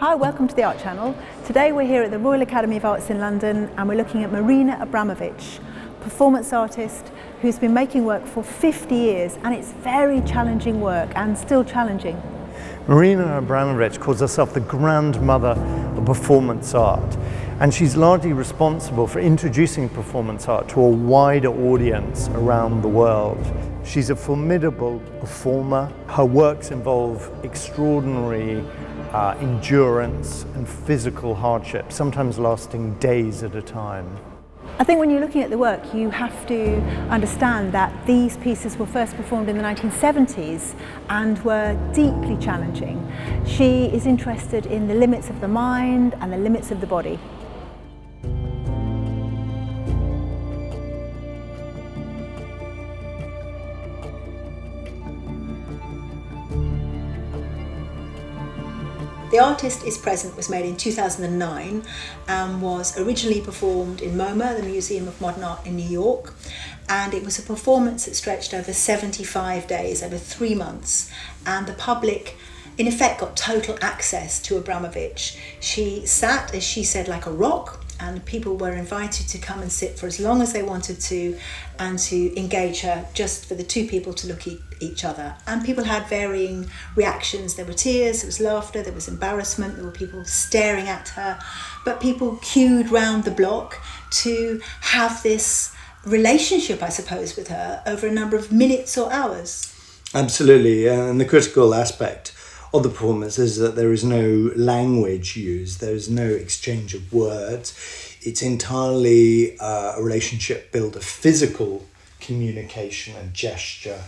Hi, welcome to the Art Channel. Today we're here at the Royal Academy of Arts in London and we're looking at Marina Abramovic, performance artist who's been making work for 50 years, and it's very challenging work and still challenging. Marina Abramovic calls herself the grandmother of performance art, and she's largely responsible for introducing performance art to a wider audience around the world. She's a formidable performer. Her works involve extraordinary endurance and physical hardship, sometimes lasting days at a time. I think when you're looking at the work, you have to understand that these pieces were first performed in the 1970s and were deeply challenging. She is interested in the limits of the mind and the limits of the body. The Artist is Present was made in 2009 and was originally performed in MoMA, the Museum of Modern Art in New York, and it was a performance that stretched over 75 days, over 3 months, and the public in effect got total access to Abramovic. She sat, as she said, like a rock, and people were invited to come and sit for as long as they wanted to and to engage her, just for the two people to look at each other. And people had varying reactions. There were tears, there was laughter, there was embarrassment, there were people staring at her, but people queued round the block to have this relationship, I suppose, with her over a number of minutes or hours. Absolutely, and the critical aspect of the performance is that there is no language used, there is no exchange of words. It's entirely a relationship built of physical communication and gesture.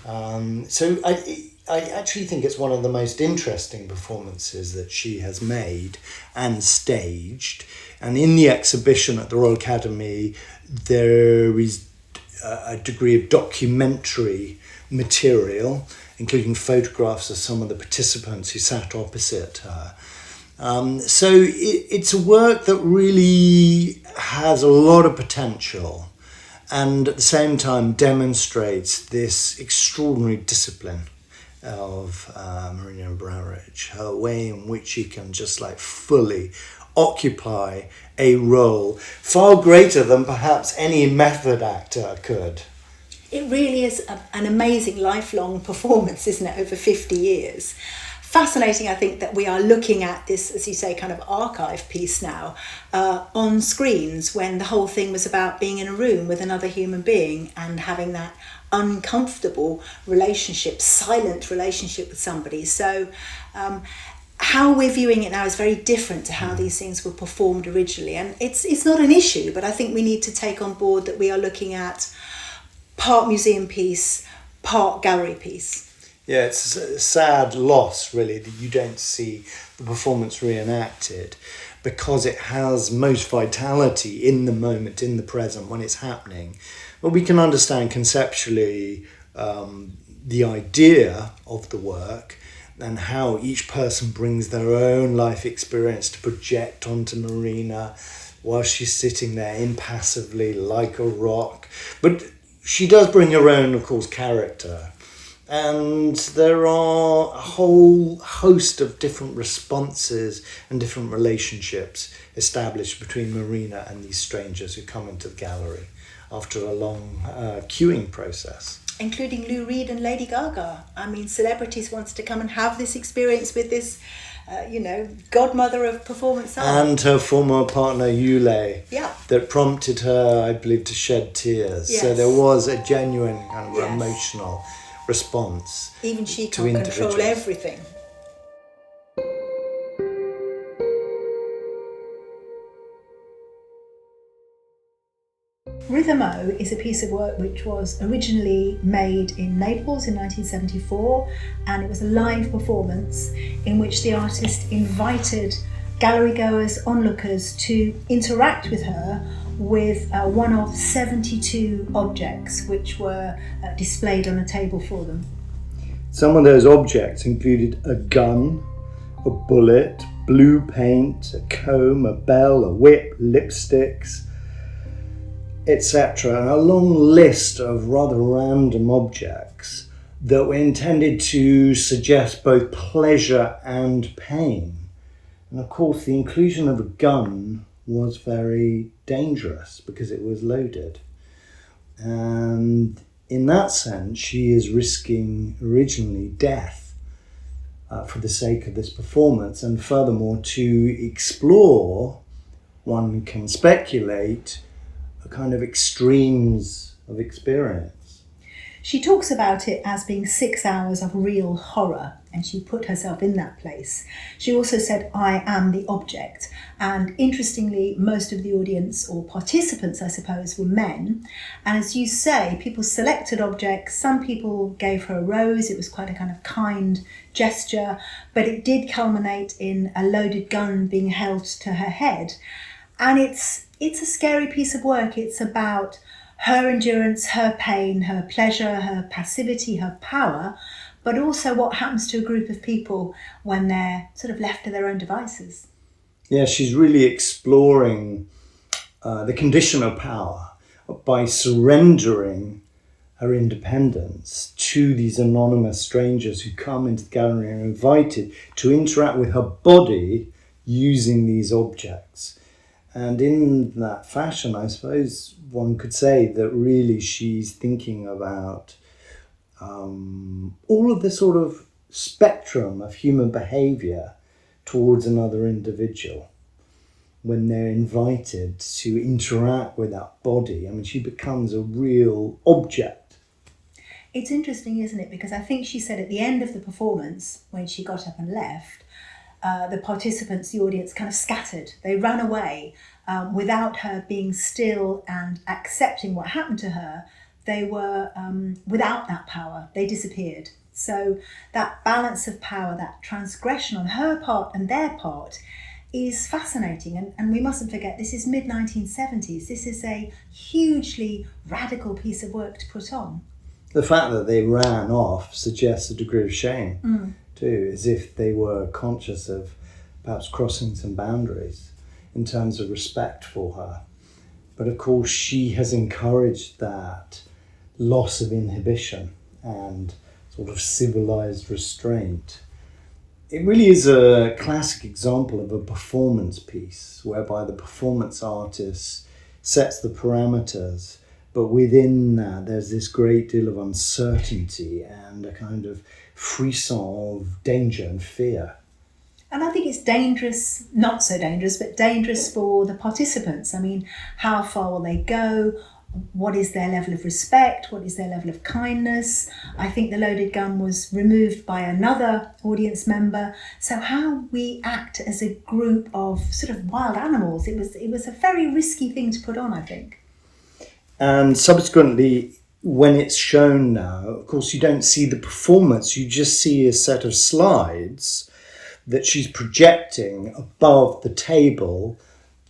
So I actually think it's one of the most interesting performances that she has made and staged. And in the exhibition at the Royal Academy, there is a degree of documentary material, including photographs of some of the participants who sat opposite her. So it's a work that really has a lot of potential and at the same time demonstrates this extraordinary discipline of Marina Abramovic, her way in which she can just like fully occupy a role far greater than perhaps any method actor could. It really is an amazing lifelong performance, isn't it, over 50 years. Fascinating, I think, that we are looking at this, as you say, kind of archive piece now on screens, when the whole thing was about being in a room with another human being and having that uncomfortable relationship, silent relationship with somebody. So how we're viewing it now is very different to how these things were performed originally. And it's not an issue, but I think we need to take on board that we are looking at part museum piece, part gallery piece. Yeah, it's a sad loss, really, that you don't see the performance reenacted, because it has most vitality in the moment, in the present, when it's happening. But we can understand conceptually the idea of the work and how each person brings their own life experience to project onto Marina while she's sitting there impassively like a rock. But she does bring her own, of course, character. And there are a whole host of different responses and different relationships established between Marina and these strangers who come into the gallery after a long queuing process. Including Lou Reed and Lady Gaga. I mean, celebrities wants to come and have this experience with this, godmother of performance art. And her former partner, Yule, Yeah. that prompted her, I believe, to shed tears. Yes. So there was a genuine kind of Yes. emotional response. Even she to can't control individuals. everything. Rhythmo is a piece of work which was originally made in Naples in 1974, and it was a live performance in which the artist invited gallery goers, onlookers, to interact with her with one of 72 objects which were displayed on a table for them. Some of those objects included a gun, a bullet, blue paint, a comb, a bell, a whip, lipsticks, etc. And a long list of rather random objects that were intended to suggest both pleasure and pain. And of course, the inclusion of a gun was very dangerous because it was loaded. And in that sense, she is risking originally death for the sake of this performance. And furthermore, to explore, one can speculate, a kind of extremes of experience. She talks about it as being 6 hours of real horror, and she put herself in that place. She also said, "I am the object." And interestingly, most of the audience, or participants, I suppose, were men. And as you say, people selected objects. Some people gave her a rose. It was quite a kind of kind gesture, but it did culminate in a loaded gun being held to her head. And it's a scary piece of work. It's about her endurance, her pain, her pleasure, her passivity, her power, but also what happens to a group of people when they're sort of left to their own devices. Yeah, she's really exploring the condition of power by surrendering her independence to these anonymous strangers who come into the gallery and are invited to interact with her body using these objects. And in that fashion, I suppose one could say that really she's thinking about all of the sort of spectrum of human behaviour towards another individual when they're invited to interact with that body. I mean, she becomes a real object. It's interesting, isn't it? Because I think she said at the end of the performance, when she got up and left, the participants, the audience, kind of scattered. They ran away without her being still and accepting what happened to her. They were without that power. They disappeared. So that balance of power, that transgression on her part and their part, is fascinating. And we mustn't forget, this is mid-1970s. This is a hugely radical piece of work to put on. The fact that they ran off suggests a degree of shame too, as if they were conscious of perhaps crossing some boundaries in terms of respect for her. But of course, she has encouraged that loss of inhibition and sort of civilized restraint. It really is a classic example of a performance piece whereby the performance artist sets the parameters, but within that there's this great deal of uncertainty and a kind of frisson of danger and fear. And I think it's dangerous, not so dangerous, but dangerous for the participants. I mean, how far will they go? What is their level of respect? What is their level of kindness? I think the loaded gun was removed by another audience member. So how we act as a group of sort of wild animals, it was a very risky thing to put on, I think. And subsequently, when it's shown now, of course, you don't see the performance, you just see a set of slides that she's projecting above the table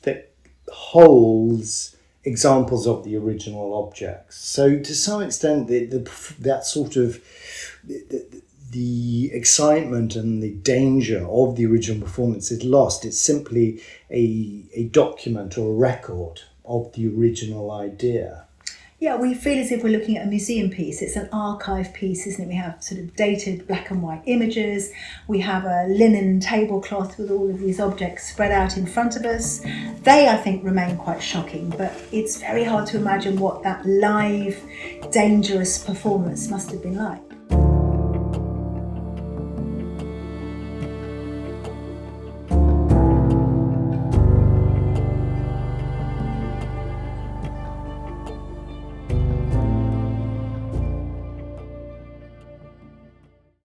that holds examples of the original objects. So to some extent, that sort of the excitement and the danger of the original performance is lost. It's simply a document or a record of the original idea. Yeah, we feel as if we're looking at a museum piece. It's an archive piece, isn't it? We have sort of dated black and white images. We have a linen tablecloth with all of these objects spread out in front of us. They, I think, remain quite shocking, but it's very hard to imagine what that live, dangerous performance must have been like.